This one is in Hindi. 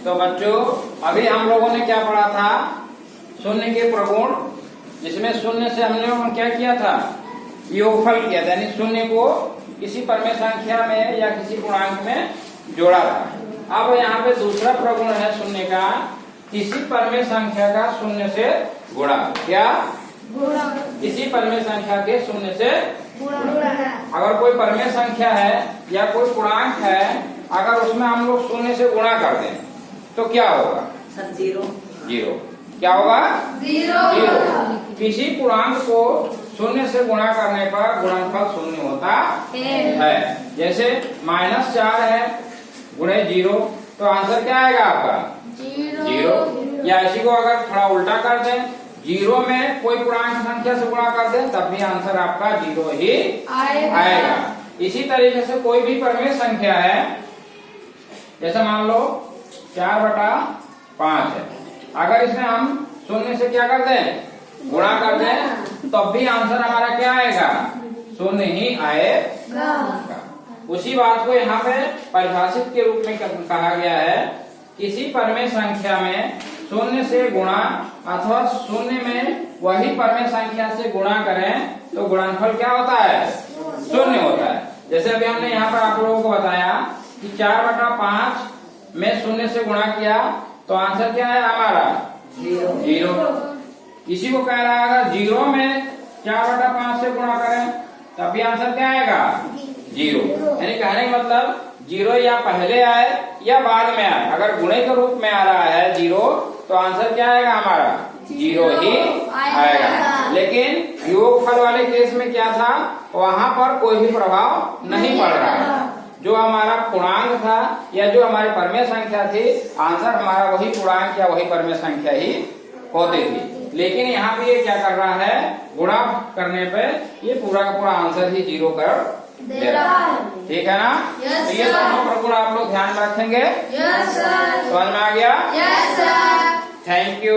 तो बच्चों अभी हम लोगों ने क्या पढ़ा था, शून्य के प्रगुण, जिसमें शून्य से हम लोगों ने क्या किया था, योगफल किया था, यानी शून्य को किसी परमेय संख्या में या किसी पूर्णांक में जोड़ा था। अब यहाँ पे दूसरा प्रगुण है शून्य का, किसी परमेय संख्या का शून्य से गुणा। क्या गुणा? किसी परमेय संख्या के शून्य से गुणा। अगर कोई परमेय संख्या है या कोई पूर्णांक है, अगर उसमें हम लोग शून्य से गुणा कर दें तो क्या होगा? जीरो। जीरो। क्या होगा? जीरो। जीरो। किसी पूर्णांक को शून्य से गुणा करने पर गुणनफल शून्य होता है। जैसे -4 है गुणे 0, तो आंसर क्या आएगा आपका? जीरो। या इसी को अगर थोड़ा उल्टा कर दें, 0 में कोई पूर्णांक संख्या से गुणा कर दें तब भी आंसर आपका 0 ही आएगा। इसी तरीके से कोई भी परमेय संख्या है, जैसे मान लो 4/5 है, अगर इसमें हम शून्य से क्या कर दें, गुणा कर दें, तब भी आंसर हमारा क्या आएगा? शून्य ही आएगा। उसी बात को यहाँ पे परिभाषित के रूप में कहा गया है, किसी परमेय संख्या में शून्य से गुणा अथवा शून्य में वही परमेय संख्या से गुणा करें तो गुणनफल क्या होता है? शून्य होता है। जैसे अभी हमने यहाँ पर आप लोगों को बताया कि 4/5 में शून्य से गुणा किया तो आंसर क्या है हमारा? जीरो। इसी को कह रहा है, अगर 0 में 4/5 से गुणा करें तब भी आंसर क्या आएगा? जीरो। यानी कहने का मतलब 0 या पहले आए या बाद में आए, अगर गुणे के रूप में आ रहा है 0 तो आंसर क्या आएगा हमारा? 0 ही आएगा। लेकिन योगफल वाले केस में क्या था, वहाँ पर कोई भी प्रभाव नहीं पड़ रहा है। जो हमारा पूर्णांक था या जो हमारी परमेय संख्या थी, आंसर हमारा वही पूर्णांक या वही परमेय संख्या ही होती थी। लेकिन यहाँ पे ये क्या कर रहा है, गुणा करने पे ये पूरा का पूरा आंसर ही 0 कर दे रहा है। ठीक है ना? तो ये दोनों प्रगुण आप लोग ध्यान रखेंगे। समझ में आ गया? Thank you.